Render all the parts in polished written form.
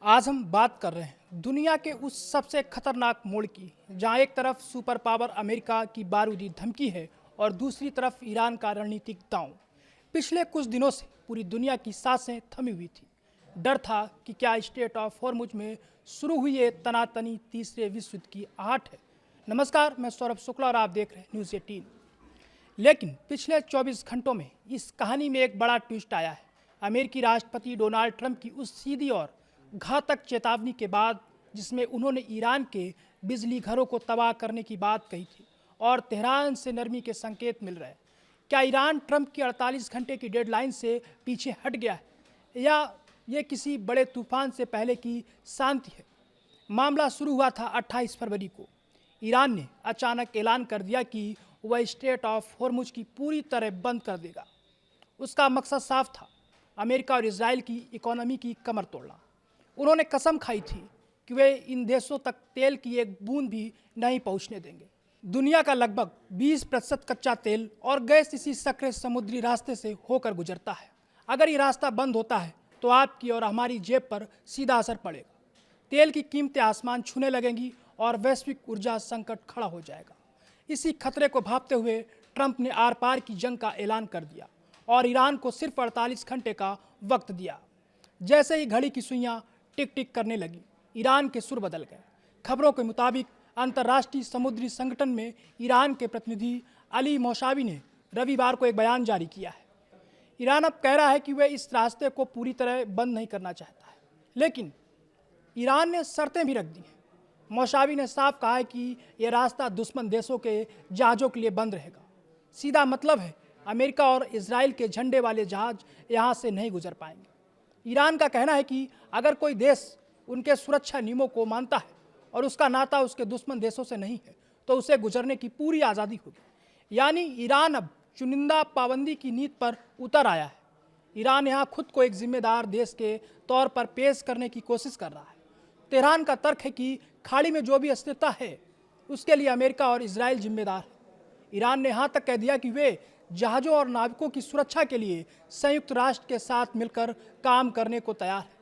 आज हम बात कर रहे हैं दुनिया के उस सबसे खतरनाक मोड़ की, जहां एक तरफ सुपर पावर अमेरिका की बारूदी धमकी है और दूसरी तरफ ईरान का रणनीतिक दांव। पिछले कुछ दिनों से पूरी दुनिया की सांसें थमी हुई थी। डर था कि क्या स्ट्रेट ऑफ हॉर्मुज में शुरू हुई ये तनातनी तीसरे विश्व युद्ध की आहट है। नमस्कार, मैं सौरभ शुक्ला और आप देख रहे हैं न्यूज़ 18। लेकिन पिछले 24 घंटों में इस कहानी में एक बड़ा ट्विस्ट आया है। अमेरिकी राष्ट्रपति डोनाल्ड ट्रंप की उस सीधी और घातक चेतावनी के बाद, जिसमें उन्होंने ईरान के बिजली घरों को तबाह करने की बात कही थी और तेहरान से नरमी के संकेत मिल रहे हैं। क्या ईरान ट्रंप की 48 घंटे की डेडलाइन से पीछे हट गया है या ये किसी बड़े तूफान से पहले की शांति है? मामला शुरू हुआ था 28 फरवरी को। ईरान ने अचानक ऐलान कर दिया कि वह स्ट्रेट ऑफ हॉर्मुज की पूरी तरह बंद कर देगा। उसका मकसद साफ था, अमेरिका और इजराइल की इकोनॉमी की कमर तोड़ना। उन्होंने कसम खाई थी कि वे इन देशों तक तेल की एक बूंद भी नहीं पहुंचने देंगे। दुनिया का लगभग 20% कच्चा तेल और गैस इसी सक्रिय समुद्री रास्ते से होकर गुजरता है। अगर ये रास्ता बंद होता है तो आपकी और हमारी जेब पर सीधा असर पड़ेगा। तेल की कीमतें आसमान छूने लगेंगी और वैश्विक ऊर्जा संकट खड़ा हो जाएगा। इसी खतरे को भांपते हुए ट्रंप ने आर पार की जंग का ऐलान कर दिया और ईरान को सिर्फ 48 घंटे का वक्त दिया। जैसे ही घड़ी की सुइयां टिक टिक करने लगी, ईरान के सुर बदल गए। खबरों के मुताबिक अंतर्राष्ट्रीय समुद्री संगठन में ईरान के प्रतिनिधि अली मौसावी ने रविवार को एक बयान जारी किया है। ईरान अब कह रहा है कि वह इस रास्ते को पूरी तरह बंद नहीं करना चाहता है, लेकिन ईरान ने शर्तें भी रख दी हैं। मौसावी ने साफ कहा है कि यह रास्ता दुश्मन देशों के जहाज़ों के लिए बंद रहेगा। सीधा मतलब है, अमेरिका और इजराइल के झंडे वाले जहाज यहाँ से नहीं गुजर पाएंगे। ईरान का कहना है कि अगर कोई देश उनके सुरक्षा नियमों को मानता है और उसका नाता उसके दुश्मन देशों से नहीं है, तो उसे गुजरने की पूरी आज़ादी होगी। यानी ईरान अब चुनिंदा पाबंदी की नीति पर उतर आया है। ईरान यहाँ खुद को एक जिम्मेदार देश के तौर पर पेश करने की कोशिश कर रहा है। तेहरान का तर्क है कि खाड़ी में जो भी अस्थिरता है उसके लिए अमेरिका और इजराइल जिम्मेदार है। ईरान ने यहाँ तक कह दिया कि वे जहाज़ों और नाविकों की सुरक्षा के लिए संयुक्त राष्ट्र के साथ मिलकर काम करने को तैयार है।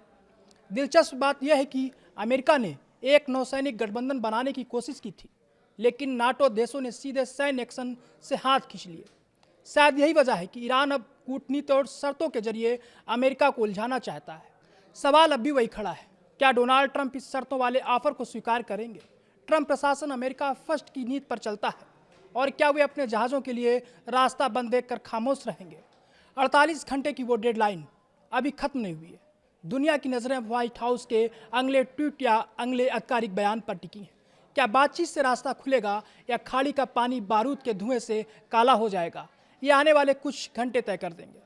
दिलचस्प बात यह है कि अमेरिका ने एक नौसैनिक गठबंधन बनाने की कोशिश की थी, लेकिन नाटो देशों ने सीधे सैन्य एक्शन से हाथ खींच लिए। शायद यही वजह है कि ईरान अब कूटनीति और शर्तों के जरिए अमेरिका को उलझाना चाहता है। सवाल अब भी वही खड़ा है, क्या डोनाल्ड ट्रंप इस शर्तों वाले ऑफर को स्वीकार करेंगे? ट्रंप प्रशासन अमेरिका फर्स्ट की नीति पर चलता है, और क्या वे अपने जहाज़ों के लिए रास्ता बंद देखकर खामोश रहेंगे? 48 घंटे की वो डेडलाइन अभी खत्म नहीं हुई है। दुनिया की नज़रें व्हाइट हाउस के अगले ट्वीट या अगले आधिकारिक बयान पर टिकी हैं। क्या बातचीत से रास्ता खुलेगा या खाड़ी का पानी बारूद के धुएं से काला हो जाएगा? ये आने वाले कुछ घंटे तय कर देंगे।